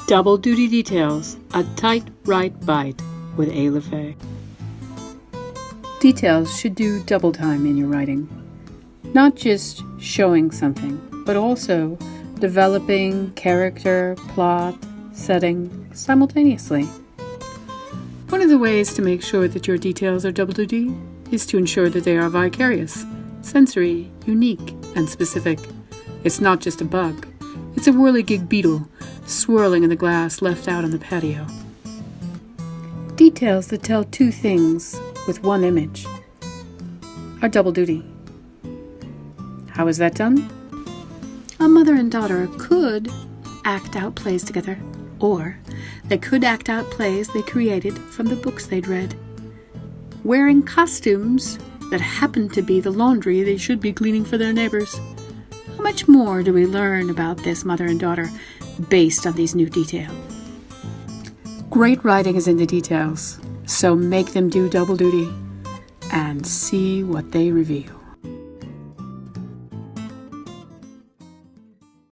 Double Duty Details, a tight right bite with A. LaFay. Details should do double time in your writing. Not just showing something, but also developing character, plot, setting simultaneously. One of the ways to make sure that your details are double duty is to ensure that they are vicarious, sensory, unique, and specific. It's not just a bug. It's a whirligig beetle swirling in the glass left out on the patio. Details that tell two things with one image are double duty. How is that done? A mother and daughter could act out plays together, or they could act out plays they created from the books they'd read, wearing costumes that happen to be the laundry they should be cleaning for their neighbors. How much more do we learn about this mother and daughter based on these new details? Great writing is in the details, so make them do double duty and see what they reveal.